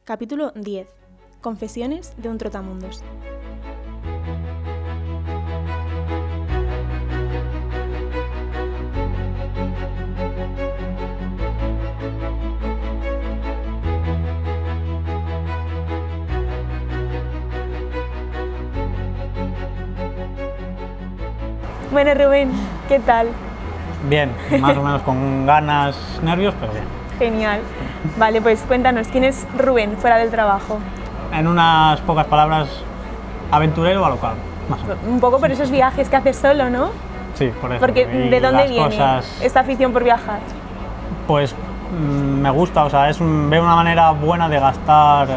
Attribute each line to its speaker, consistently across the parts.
Speaker 1: Capítulo 10. Confesiones de un trotamundos. Bueno, Rubén, ¿qué tal?
Speaker 2: Bien, más o menos con ganas, nervios, pero bien.
Speaker 1: Genial. Vale, pues cuéntanos, ¿quién es Rubén fuera del trabajo?
Speaker 2: En unas pocas palabras, aventurero alocado, más o menos.
Speaker 1: Un poco por esos viajes que haces solo, ¿no?
Speaker 2: Sí, por eso.
Speaker 1: Porque
Speaker 2: Y
Speaker 1: ¿de dónde
Speaker 2: las
Speaker 1: viene
Speaker 2: cosas,
Speaker 1: esta afición por viajar?
Speaker 2: pues me gusta, o sea, veo una manera buena de gastar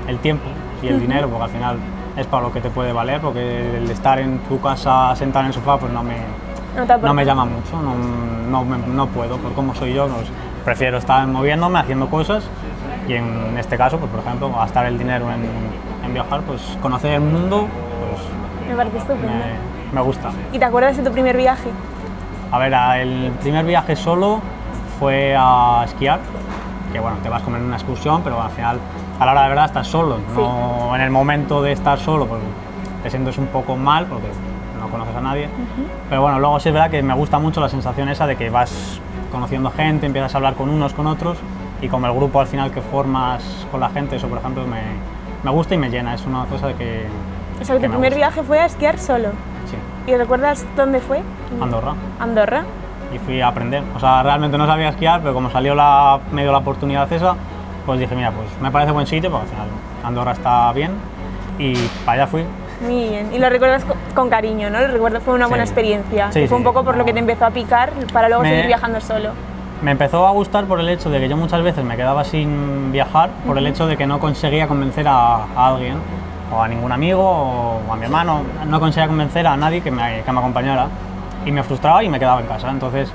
Speaker 2: el tiempo y el dinero, porque al final es para lo que te puede valer, porque el estar en tu casa sentado en el sofá pues no me llama mucho, no puedo, por cómo soy yo, pues prefiero estar moviéndome, haciendo cosas y en este caso, pues por ejemplo, gastar el dinero en viajar, pues conocer el mundo, pues
Speaker 1: Me parece estupendo.
Speaker 2: me gusta.
Speaker 1: ¿Y te acuerdas de tu primer viaje?
Speaker 2: A ver, el primer viaje solo fue a esquiar, que bueno, te vas como en una excursión, pero al final, a la hora de verdad, estás solo.
Speaker 1: Sí.
Speaker 2: No, en el momento de estar solo, pues te sientes un poco mal porque no conoces a nadie. Pero bueno, luego sí es verdad que me gusta mucho la sensación esa de que vas conociendo gente, empiezas a hablar con unos, con otros, y como el grupo al final que formas con la gente, eso por ejemplo me gusta y me llena, es una cosa que...
Speaker 1: O sea, que tu primer viaje fue a esquiar solo.
Speaker 2: Sí,
Speaker 1: ¿Y recuerdas dónde fue?
Speaker 2: Andorra.
Speaker 1: Andorra.
Speaker 2: Y fui a aprender. O sea, realmente no sabía esquiar, pero como salió medio la oportunidad esa, pues dije, mira, pues me parece buen sitio, porque al final Andorra está bien, y para allá fui.
Speaker 1: Muy bien. Y lo recuerdas con cariño, ¿no? Lo recuerdo, fue una buena
Speaker 2: Sí.
Speaker 1: experiencia.
Speaker 2: Sí,
Speaker 1: Y fue un
Speaker 2: sí,
Speaker 1: poco por lo que te empezó a picar para luego seguir viajando solo.
Speaker 2: Me empezó a gustar por el hecho de que yo muchas veces me quedaba sin viajar, por el hecho de que no conseguía convencer a alguien, o a ningún amigo, o a mi hermano, no conseguía convencer a nadie que me acompañara, y me frustraba y me quedaba en casa. Entonces,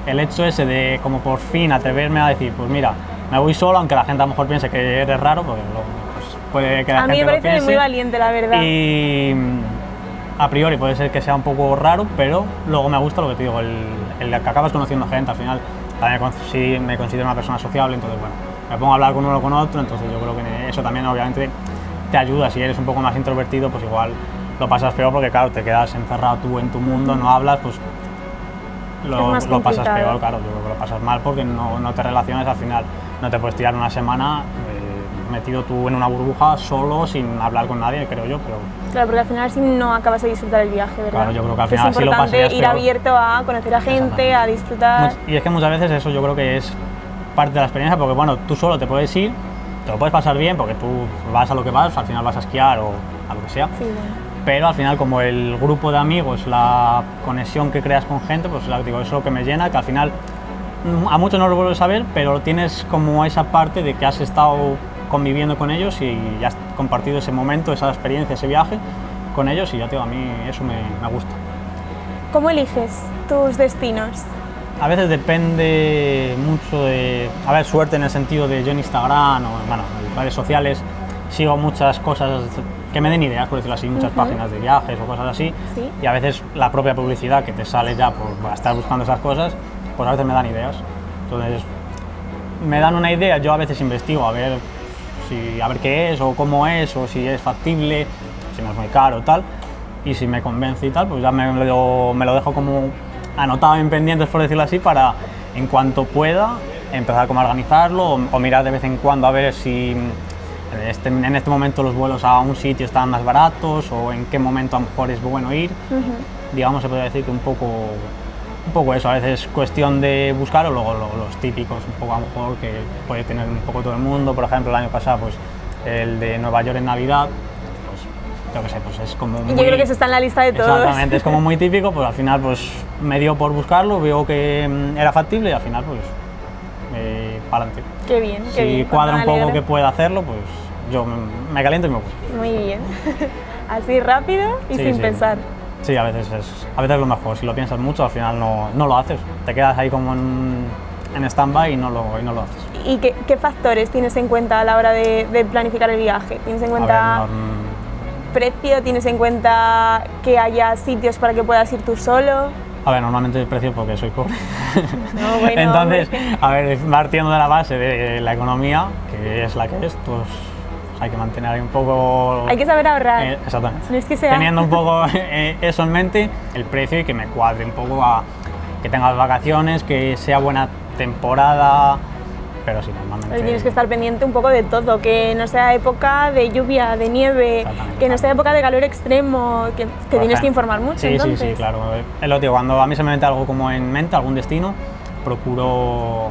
Speaker 2: el hecho ese de como por fin atreverme a decir, pues mira, me voy solo, aunque la gente a lo mejor piense que eres raro, porque pues, puede que la gente
Speaker 1: A mí me
Speaker 2: lo
Speaker 1: parece
Speaker 2: piense,
Speaker 1: muy valiente, la verdad.
Speaker 2: y a priori puede ser que sea un poco raro, pero luego me gusta lo que te digo, el que acabas conociendo gente. Al final también sí me considero una persona sociable, entonces bueno, me pongo a hablar con uno o con otro, entonces yo creo que eso también obviamente te ayuda. Si eres un poco más introvertido, pues igual lo pasas peor, porque claro, te quedas encerrado tú en tu mundo, no hablas, pues lo pasas peor, claro, yo creo que lo pasas mal porque no te relacionas, al final no te puedes tirar una semana metido tú en una burbuja solo, sin hablar con nadie, creo yo, pero...
Speaker 1: Claro, porque al final si no acabas de disfrutar el viaje, ¿verdad?
Speaker 2: Claro, yo creo que al final
Speaker 1: es
Speaker 2: sí lo
Speaker 1: importante
Speaker 2: pasarías
Speaker 1: ir
Speaker 2: peor.
Speaker 1: abierto a conocer a gente, a disfrutar.
Speaker 2: Y es que muchas veces eso yo creo que es parte de la experiencia, porque bueno, tú solo te puedes ir, te lo puedes pasar bien, porque tú vas a lo que vas, al final vas a esquiar o a lo que sea.
Speaker 1: Sí, bueno.
Speaker 2: Pero al final, como el grupo de amigos, la conexión que creas con gente, pues digo, eso es lo que me llena, que al final a muchos no lo vuelves a ver, pero tienes como esa parte de que has estado conviviendo con ellos y ya has compartido ese momento, esa experiencia, ese viaje con ellos, y ya te digo, a mí eso me gusta.
Speaker 1: ¿Cómo eliges tus destinos?
Speaker 2: A veces depende mucho de, a ver, suerte en el sentido de yo en Instagram o bueno, en redes sociales sigo muchas cosas que me den ideas, por decirlo así, muchas páginas de viajes o cosas así,
Speaker 1: ¿Sí?
Speaker 2: Y a veces la propia publicidad que te sale ya por estar buscando esas cosas, pues a veces me dan ideas. Entonces, me dan una idea, yo a veces investigo a ver qué es o cómo es, o si es factible, si no es muy caro o tal, y si me convence y tal, pues ya me lo dejo como anotado en pendientes, por decirlo así, para en cuanto pueda empezar como a organizarlo o mirar de vez en cuando a ver si en este momento los vuelos a un sitio están más baratos o en qué momento a lo mejor es bueno ir. Digamos, se podría decir que un poco eso, a veces es cuestión de buscar, o luego los típicos, un poco a lo mejor que puede tener un poco todo el mundo. Por ejemplo, el año pasado, pues el de Nueva York en Navidad, pues yo qué sé, pues es como muy...
Speaker 1: Yo creo que eso está en la lista de todos.
Speaker 2: Exactamente, es como muy típico, pues al final pues me dio por buscarlo, veo que era factible y al final pues para adelante.
Speaker 1: Qué bien, qué bien.
Speaker 2: Si cuadra un poco que pueda hacerlo, pues yo me caliento y me gusta.
Speaker 1: Muy bien. Así rápido y sin pensar.
Speaker 2: Sí, a veces es lo mejor. Si lo piensas mucho, al final no lo haces. Te quedas ahí como en stand-by y no lo haces.
Speaker 1: ¿Y qué factores tienes en cuenta a la hora de planificar el viaje? ¿Tienes en cuenta precio? ¿Tienes en cuenta que haya sitios para que puedas ir tú solo?
Speaker 2: A ver, normalmente el precio porque soy pobre.
Speaker 1: No, bueno,
Speaker 2: entonces, a ver, partiendo de la base de la economía, que es la que es, pues hay que mantener ahí un poco...
Speaker 1: Hay que saber ahorrar.
Speaker 2: Exactamente.
Speaker 1: No es que sea...
Speaker 2: Teniendo un poco eso en mente, el precio, y que me cuadre un poco a que tenga vacaciones, que sea buena temporada, pero sí, normalmente...
Speaker 1: Pero tienes que estar pendiente un poco de todo, que no sea época de lluvia, de nieve, que no sea época de calor extremo, que te tienes que informar mucho.
Speaker 2: Sí,
Speaker 1: entonces.
Speaker 2: sí, claro. Es lo digo, cuando a mí se me mete algo como en mente, algún destino, procuro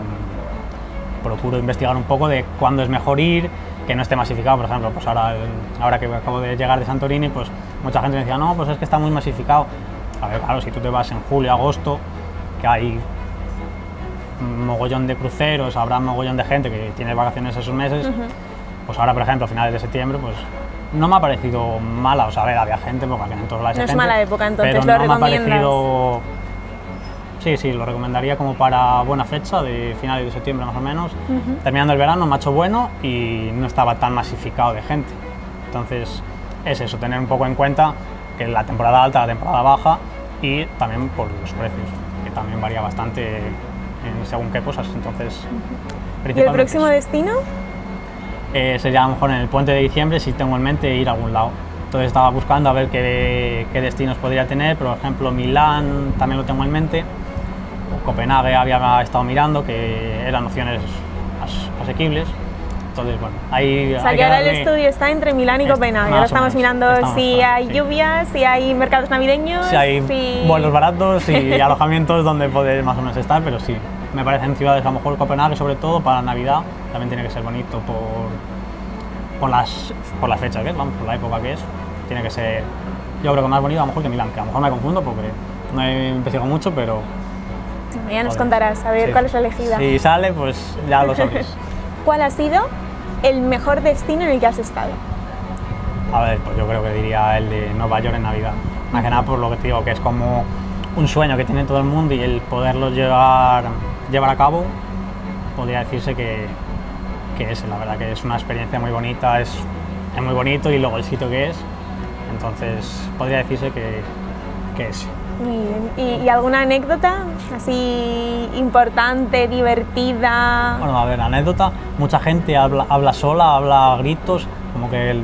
Speaker 2: investigar un poco de cuándo es mejor ir, que no esté masificado. Por ejemplo, pues ahora que acabo de llegar de Santorini, pues mucha gente me decía, no, pues es que está muy masificado. A ver, claro, si tú te vas en julio, agosto, que hay un mogollón de cruceros, habrá un mogollón de gente que tiene vacaciones esos meses, pues ahora, por ejemplo, a finales de septiembre, pues no me ha parecido mala. O sea, a ver, había gente, porque al final en todos lados hay gente.
Speaker 1: No es mala época, entonces
Speaker 2: pero
Speaker 1: lo
Speaker 2: no
Speaker 1: recomiendas.
Speaker 2: Me ha parecido... Sí, lo recomendaría como para buena fecha, de finales de septiembre más o menos. Terminando el verano, me ha hecho bueno y no estaba tan masificado de gente. Entonces, es eso, tener un poco en cuenta que la temporada alta, la temporada baja, y también por los precios, que también varía bastante en según qué cosas. Entonces,
Speaker 1: ¿Y el próximo destino?
Speaker 2: Sería a lo mejor en el puente de diciembre, si tengo en mente ir a algún lado. Entonces estaba buscando a ver qué destinos podría tener. Por ejemplo, Milán también lo tengo en mente. Copenhague había estado mirando, que eran opciones asequibles. Entonces, bueno, ahí...
Speaker 1: O sea, que ahora el estudio está entre Milán y Copenhague. Ahora estamos mirando si hay lluvia, si hay mercados navideños...
Speaker 2: Si hay vuelos baratos y alojamientos donde poder más o menos estar, pero sí, me parecen ciudades, a lo mejor Copenhague sobre todo, para Navidad, también tiene que ser bonito por las fechas que es, vamos, por la época que es. Tiene que ser, yo creo que más bonito a lo mejor que Milán, que a lo mejor me confundo porque no he investigado mucho, pero...
Speaker 1: Ya nos contarás, a ver cuál es la elegida.
Speaker 2: Si sale, pues ya lo sabes.
Speaker 1: ¿Cuál ha sido el mejor destino en el que has estado?
Speaker 2: A ver, pues yo creo que diría el de Nueva York en Navidad. Más que nada por lo que te digo, que es como un sueño que tiene todo el mundo, y el poderlo llevar a cabo, podría decirse que es, la verdad que es una experiencia muy bonita, es muy bonito, y luego el sitio que es, entonces podría decirse que es.
Speaker 1: Muy bien. ¿Y alguna anécdota así importante, divertida?
Speaker 2: Bueno, a ver, anécdota, mucha gente habla sola, habla a gritos, como que,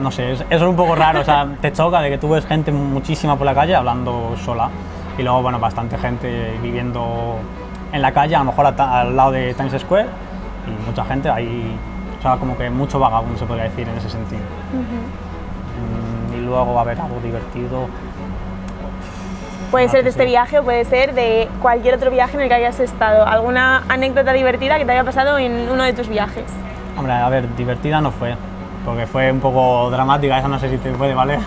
Speaker 2: no sé, eso es un poco raro, o sea, te choca de que tú ves gente muchísima por la calle hablando sola, y luego, bueno, bastante gente viviendo en la calle, a lo mejor al lado de Times Square, y mucha gente ahí, o sea, como que mucho vagabundo se podría decir en ese sentido. Y luego, a ver, algo divertido...
Speaker 1: Puede ser de este viaje o puede ser de cualquier otro viaje en el que hayas estado. ¿Alguna anécdota divertida que te haya pasado en uno de tus viajes?
Speaker 2: Hombre, a ver, divertida no fue, porque fue un poco dramática, esa no sé si te puede valer.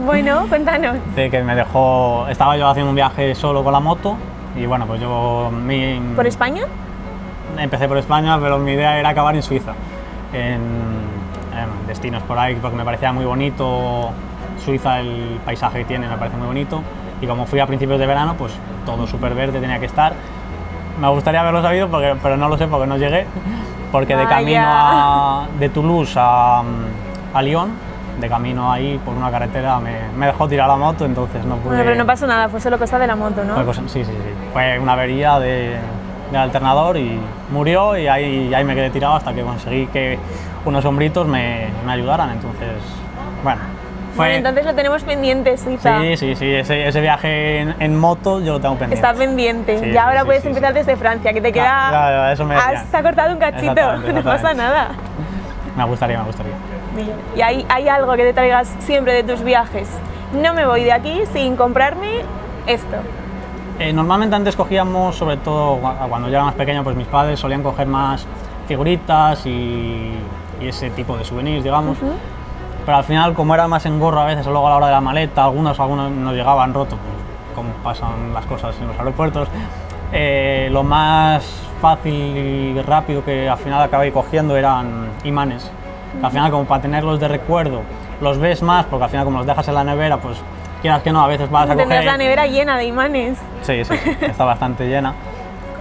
Speaker 1: Bueno, cuéntanos.
Speaker 2: De que estaba yo haciendo un viaje solo con la moto, y bueno, pues
Speaker 1: ¿Por España?
Speaker 2: Empecé por España, pero mi idea era acabar en Suiza, en destinos por ahí, porque me parecía muy bonito Suiza, el paisaje que tiene me parece muy bonito. Y como fui a principios de verano, pues todo súper verde tenía que estar. Me gustaría haberlo sabido, pero no lo sé porque no llegué. Porque de camino de Toulouse a Lyon, de camino ahí por una carretera, me dejó tirar la moto, entonces no pude...
Speaker 1: Bueno, pero no pasó nada, fue solo cosa de la moto, ¿no?
Speaker 2: Sí. Fue una avería del alternador y murió, y ahí me quedé tirado hasta que conseguí que unos hombritos me ayudaran, entonces, bueno...
Speaker 1: Bueno, entonces lo tenemos pendiente, Suiza.
Speaker 2: Sí, ese viaje en moto yo lo tengo pendiente.
Speaker 1: Está pendiente, y ahora puedes empezar desde Francia, que te queda...
Speaker 2: Ya, eso me
Speaker 1: has acortado un cachito, no pasa nada.
Speaker 2: Me gustaría.
Speaker 1: Bien. ¿Y hay algo que te traigas siempre de tus viajes? No me voy de aquí sin comprarme esto.
Speaker 2: Normalmente antes cogíamos, sobre todo cuando yo era más pequeño, pues mis padres solían coger más figuritas y ese tipo de souvenirs, digamos. Pero al final, como era más engorro a veces, luego a la hora de la maleta, algunos nos llegaban rotos, pues, como pasan las cosas en los aeropuertos. Lo más fácil y rápido que al final acabé cogiendo eran imanes. Que al final, como para tenerlos de recuerdo, los ves más, porque al final como los dejas en la nevera, pues quieras que no, a veces vas a coger...
Speaker 1: Tendrás la nevera llena de imanes.
Speaker 2: Sí, está bastante llena.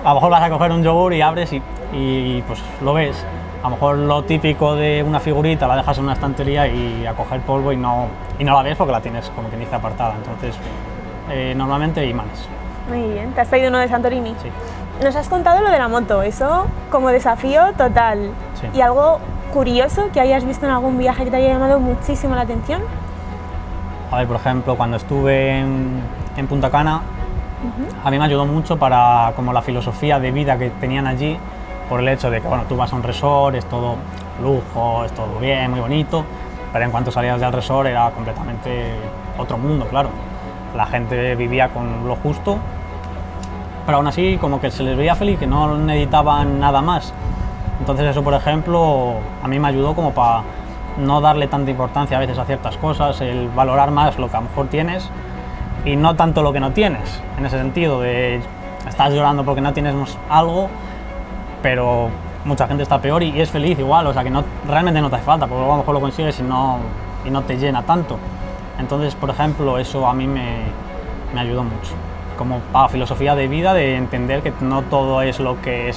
Speaker 2: A lo mejor vas a coger un yogur y abres y pues lo ves. A lo mejor lo típico de una figurita la dejas en una estantería y a coger polvo y no la ves porque la tienes, como quien dice, apartada. Entonces, normalmente imanes.
Speaker 1: Muy bien, ¿te has traído uno de Santorini?
Speaker 2: Sí.
Speaker 1: Nos has contado lo de la moto, eso como desafío total.
Speaker 2: Sí.
Speaker 1: Y algo curioso que hayas visto en algún viaje que te haya llamado muchísimo la atención?
Speaker 2: A ver, por ejemplo, cuando estuve en Punta Cana, a mí me ayudó mucho para como la filosofía de vida que tenían allí, por el hecho de que, bueno, tú vas a un resort, es todo lujo, es todo bien, muy bonito, pero en cuanto salías del resort era completamente otro mundo, claro. La gente vivía con lo justo, pero aún así como que se les veía feliz, que no necesitaban nada más. Entonces eso, por ejemplo, a mí me ayudó como para no darle tanta importancia a veces a ciertas cosas, el valorar más lo que a lo mejor tienes y no tanto lo que no tienes, en ese sentido de estás llorando porque no tienes algo, pero mucha gente está peor y es feliz igual, o sea que no, realmente no te hace falta, porque a lo mejor lo consigues y no te llena tanto. Entonces, por ejemplo, eso a mí me ayudó mucho, como para filosofía de vida, de entender que no todo es lo que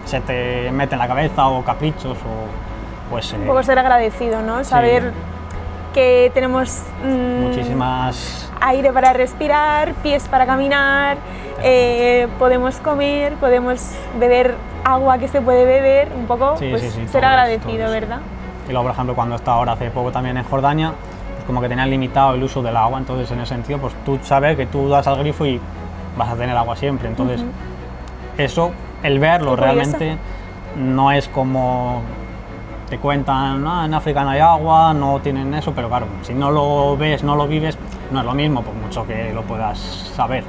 Speaker 2: se te mete en la cabeza o caprichos o pues...
Speaker 1: Un poco ser agradecido, ¿no? Saber
Speaker 2: sí,
Speaker 1: que tenemos
Speaker 2: muchísimas...
Speaker 1: aire para respirar, pies para caminar, podemos comer, podemos beber agua que se puede beber, un poco
Speaker 2: sí,
Speaker 1: pues,
Speaker 2: sí,
Speaker 1: ser agradecido, ¿verdad?
Speaker 2: Y luego, por ejemplo, cuando estaba ahora hace poco también en Jordania, pues como que tenían limitado el uso del agua, entonces en ese sentido, pues tú sabes que tú das al grifo y vas a tener agua siempre, entonces eso, el verlo realmente no es como te cuentan, ah, en África no hay agua, no tienen eso, pero claro, si no lo ves, no lo vives, no es lo mismo, por mucho que lo puedas saber.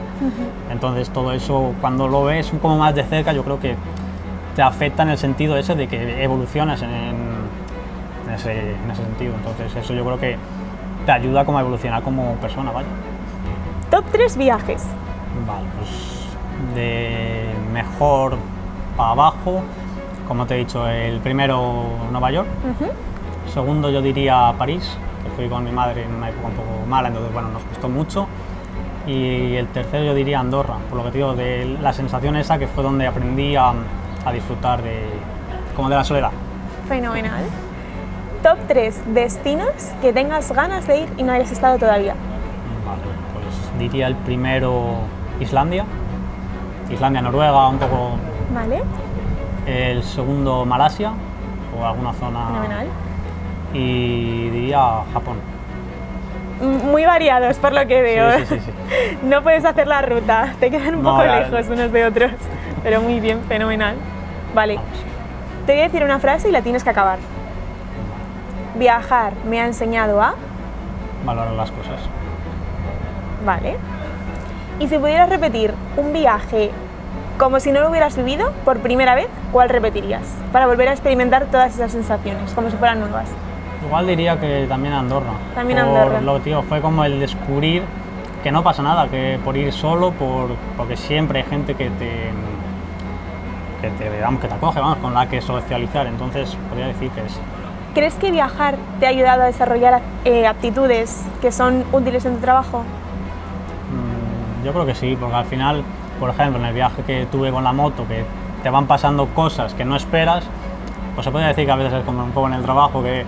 Speaker 2: Entonces todo eso, cuando lo ves como más de cerca, yo creo que te afecta en el sentido ese de que evolucionas en ese sentido. Entonces eso yo creo que te ayuda como a evolucionar como persona, ¿vale?
Speaker 1: Top 3 viajes.
Speaker 2: Vale, pues de mejor para abajo, como te he dicho, el primero Nueva York, segundo yo diría París, que fui con mi madre en una época un poco mala, entonces bueno, nos costó mucho, y el tercero yo diría Andorra, por lo que te digo, de la sensación esa que fue donde aprendí a disfrutar como de la soledad.
Speaker 1: Fenomenal. Top 3 destinos que tengas ganas de ir y no hayas estado todavía.
Speaker 2: Vale, pues diría el primero Islandia, Noruega, un poco.
Speaker 1: Vale.
Speaker 2: El segundo Malasia o alguna zona.
Speaker 1: Fenomenal.
Speaker 2: Y diría Japón.
Speaker 1: Muy variados por lo que veo.
Speaker 2: Sí.
Speaker 1: No puedes hacer la ruta, te quedan un poco lejos unos de otros, pero muy bien, fenomenal. Vale, te voy a decir una frase y la tienes que acabar. Viajar me ha enseñado a...
Speaker 2: Valorar las cosas.
Speaker 1: Vale. Y si pudieras repetir un viaje como si no lo hubieras vivido por primera vez, ¿cuál repetirías? Para volver a experimentar todas esas sensaciones, como si fueran nuevas.
Speaker 2: Igual diría que también Andorra.
Speaker 1: También Andorra.
Speaker 2: Lo tío, fue como el descubrir que no pasa nada, que por ir solo, porque siempre hay gente que te acoge, vamos, con la que socializar. Entonces podría decir que es.
Speaker 1: ¿Crees que viajar te ha ayudado a desarrollar aptitudes que son útiles en tu trabajo?
Speaker 2: Yo creo que sí, porque al final, por ejemplo, en el viaje que tuve con la moto, que te van pasando cosas que no esperas, pues se puede decir que a veces es como un poco en el trabajo, que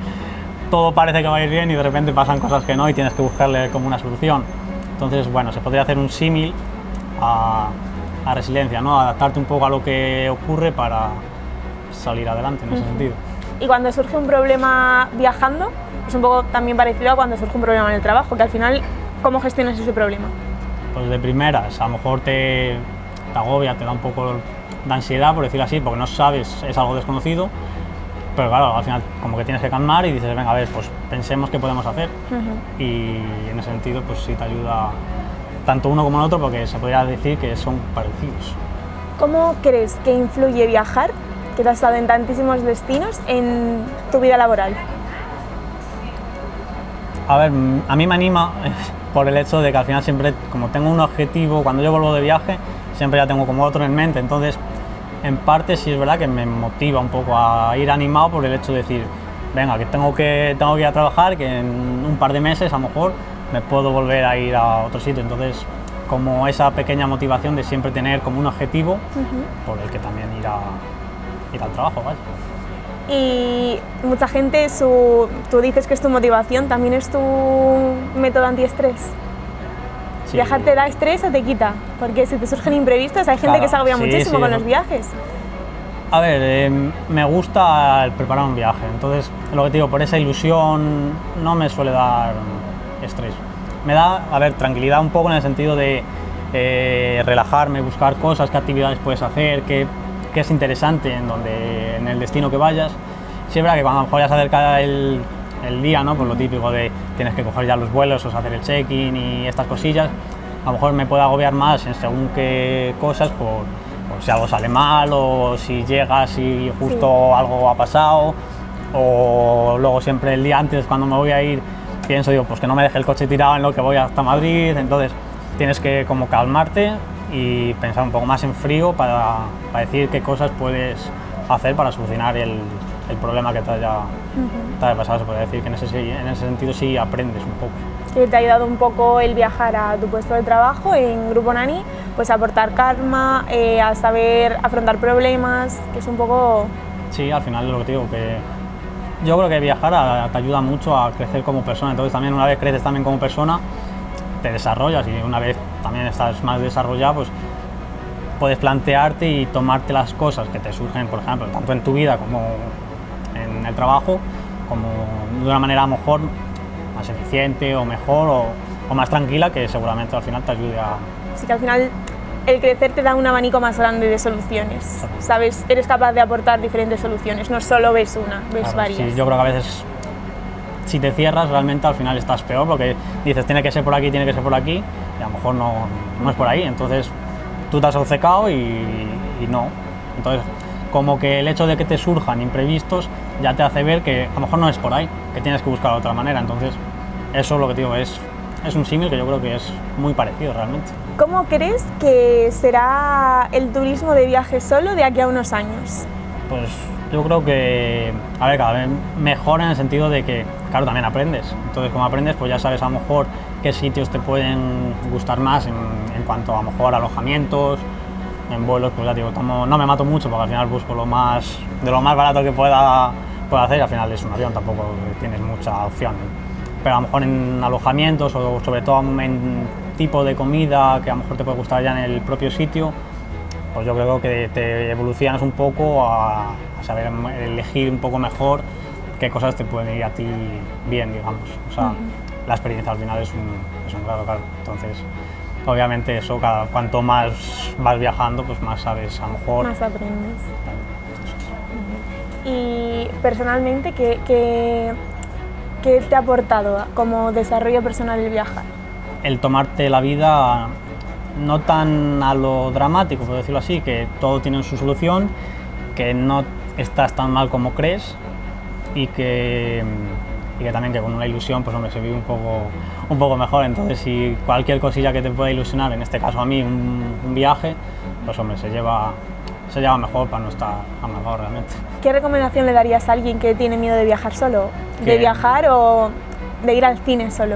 Speaker 2: todo parece que va a ir bien y de repente pasan cosas que no y tienes que buscarle como una solución. Entonces, bueno, se podría hacer un símil a resiliencia, ¿no? Adaptarte un poco a lo que ocurre para salir adelante en ese sentido.
Speaker 1: Y cuando surge un problema viajando, es un poco también parecido a cuando surge un problema en el trabajo, que al final, ¿cómo gestionas ese problema?
Speaker 2: Pues de primeras, a lo mejor te agobia, te da un poco de ansiedad, por decirlo así, porque no sabes, es algo desconocido, pero claro, al final como que tienes que calmar y dices, venga, a ver, pues pensemos qué podemos hacer. Y en ese sentido, pues sí te ayuda tanto uno como el otro, porque se podría decir que son parecidos.
Speaker 1: ¿Cómo crees que influye viajar, que te has estado en tantísimos destinos, en tu vida laboral?
Speaker 2: A ver, a mí me anima por el hecho de que al final siempre, como tengo un objetivo, cuando yo vuelvo de viaje, siempre ya tengo como otro en mente, entonces en parte sí es verdad que me motiva un poco a ir animado por el hecho de decir, venga, que tengo que ir a trabajar, que en un par de meses a lo mejor me puedo volver a ir a otro sitio, entonces como esa pequeña motivación de siempre tener como un objetivo por el que también ir al trabajo, vaya.
Speaker 1: Y mucha gente, tú dices que es tu motivación, ¿también es tu método antiestrés? Sí. ¿Viajar te da estrés o te quita? Porque si te surgen imprevistos, hay gente que se agobia muchísimo con los viajes.
Speaker 2: A ver, me gusta el preparar un viaje, entonces lo que te digo, por esa ilusión no me suele dar estrés. Me da, a ver, tranquilidad un poco en el sentido de relajarme, buscar cosas, qué actividades puedes hacer, qué es interesante en el destino que vayas. Sí es verdad que cuando a lo mejor ya se acerca el día, ¿no? Pues lo típico de tienes que coger ya los vuelos o hacer el check-in y estas cosillas, a lo mejor me puede agobiar más en según qué cosas por si algo sale mal o si llegas y justo algo ha pasado, o luego siempre el día antes cuando me voy a ir pienso, digo, pues que no me deje el coche tirado en lo que voy hasta Madrid, entonces tienes que como calmarte y pensar un poco más en frío para decir qué cosas puedes hacer para solucionar el problema que te haya pasado. Se puede decir que en ese sentido sí aprendes un poco.
Speaker 1: Que te ha ayudado un poco el viajar a tu puesto de trabajo en Grupo Nani, pues a aportar calma, a saber afrontar problemas, que es un poco...
Speaker 2: Sí, al final es lo que te digo, que yo creo que viajar te ayuda mucho a crecer como persona, entonces también una vez creces también como persona, te desarrollas y una vez también estás más desarrollado, pues puedes plantearte y tomarte las cosas que te surgen, por ejemplo, tanto en tu vida como en el trabajo, como de una manera a lo mejor más eficiente o mejor o más tranquila, que seguramente al final te ayude a...
Speaker 1: Sí, que al final el crecer te da un abanico más grande de soluciones, ¿sabes? Eres capaz de aportar diferentes soluciones, no solo ves una, ves
Speaker 2: Claro,
Speaker 1: varias.
Speaker 2: Sí, yo creo que a veces si te cierras realmente al final estás peor porque dices tiene que ser por aquí, tiene que ser por aquí y a lo mejor no es por ahí, entonces tú te has obcecado y no. Entonces como que el hecho de que te surjan imprevistos ya te hace ver que a lo mejor no es por ahí, que tienes que buscar de otra manera, entonces eso es lo que digo, es un símil que yo creo que es muy parecido realmente.
Speaker 1: ¿Cómo crees que será el turismo de viaje solo de aquí a unos años?
Speaker 2: Pues yo creo que, a ver, cada vez mejor en el sentido de que, claro, también aprendes. Entonces, como aprendes, pues ya sabes a lo mejor qué sitios te pueden gustar más en cuanto a lo mejor alojamientos, en vuelos, pues ya digo, no me mato mucho porque al final busco lo más barato que pueda hacer y al final es un avión, tampoco tienes mucha opción. Pero a lo mejor en alojamientos o sobre todo en tipo de comida que a lo mejor te puede gustar ya en el propio sitio, pues yo creo que te evolucionas un poco a saber elegir un poco mejor qué cosas te pueden ir a ti bien, digamos. O sea, la experiencia al final es un grado, claro. Entonces, obviamente eso, cuanto más vas viajando, pues más sabes, a lo mejor...
Speaker 1: Más aprendes. Y personalmente, ¿qué te ha aportado como desarrollo personal el viajar?
Speaker 2: El tomarte la vida no tan a lo dramático, por decirlo así, que todo tiene su solución, que no estás tan mal como crees y que también que con una ilusión pues hombre, se vive un poco mejor. Entonces si cualquier cosilla que te pueda ilusionar, en este caso a mí un viaje, pues hombre, se lleva mejor para no estar amargado realmente.
Speaker 1: ¿Qué recomendación le darías a alguien que tiene miedo de viajar solo? ¿De viajar o de ir al cine solo?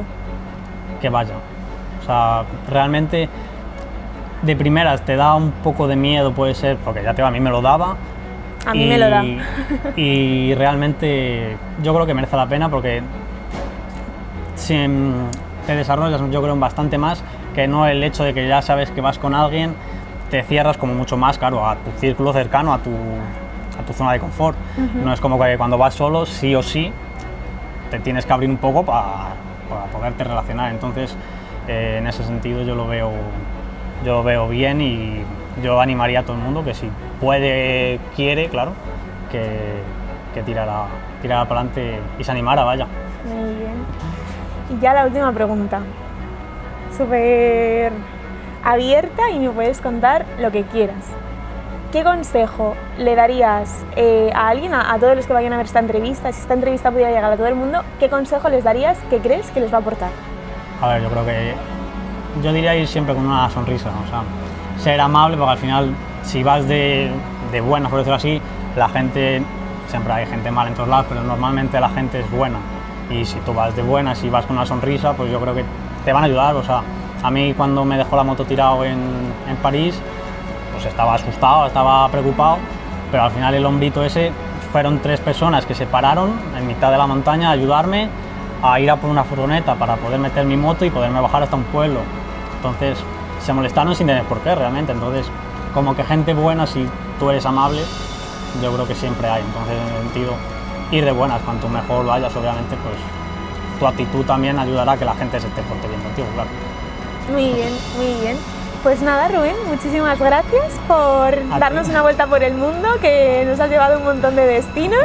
Speaker 2: Que vaya. O sea, realmente de primeras te da un poco de miedo, puede ser, porque ya a mí me lo daba.
Speaker 1: A mí me lo da.
Speaker 2: Y realmente yo creo que merece la pena porque te desarrollas, yo creo, bastante más que no el hecho de que ya sabes que vas con alguien, te cierras como mucho más, claro, a tu círculo cercano, a tu zona de confort. No es como que cuando vas solo, sí o sí, te tienes que abrir un poco para poderte relacionar. Entonces, en ese sentido yo lo veo bien y yo animaría a todo el mundo que si puede, quiere, claro, que tirara para adelante y se animara, vaya.
Speaker 1: Muy bien. Y ya la última pregunta, súper abierta y me puedes contar lo que quieras. ¿Qué consejo le darías a alguien, a todos los que vayan a ver esta entrevista, si esta entrevista pudiera llegar a todo el mundo, qué consejo les darías que crees que les va a aportar?
Speaker 2: A ver, yo creo que yo diría ir siempre con una sonrisa, ¿no? O sea, ser amable, porque al final si vas de buenas, por decirlo así, la gente, siempre hay gente mala en todos lados, pero normalmente la gente es buena. Y si tú vas de buenas y vas con una sonrisa, pues yo creo que te van a ayudar. O sea, a mí cuando me dejó la moto tirado en París, pues estaba asustado, estaba preocupado, pero al final el hombrito ese, fueron 3 personas que se pararon en mitad de la montaña a ayudarme a ir a por una furgoneta para poder meter mi moto y poderme bajar hasta un pueblo. Entonces se molestaron sin tener por qué realmente. Entonces, como que gente buena, si tú eres amable, yo creo que siempre hay. Entonces, en ese sentido, ir de buenas, cuanto mejor vayas, obviamente, pues tu actitud también ayudará a que la gente se te porte bien contigo, claro.
Speaker 1: Muy bien, muy bien. Pues nada, Rubén, muchísimas gracias por darnos
Speaker 2: ti.
Speaker 1: una vuelta por el mundo, que nos has llevado un montón de destinos.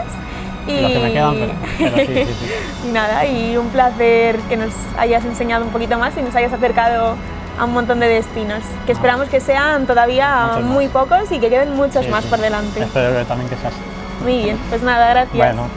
Speaker 2: Y los que me quedan, pero sí.
Speaker 1: Y nada, y un placer que nos hayas enseñado un poquito más y nos hayas acercado a un montón de destinos, que esperamos que sean todavía
Speaker 2: Muchos
Speaker 1: muy
Speaker 2: más.
Speaker 1: pocos y que queden muchos
Speaker 2: Sí,
Speaker 1: más
Speaker 2: sí.
Speaker 1: por delante.
Speaker 2: Espero que también que sea así.
Speaker 1: Muy bien, pues nada, gracias.
Speaker 2: Bueno.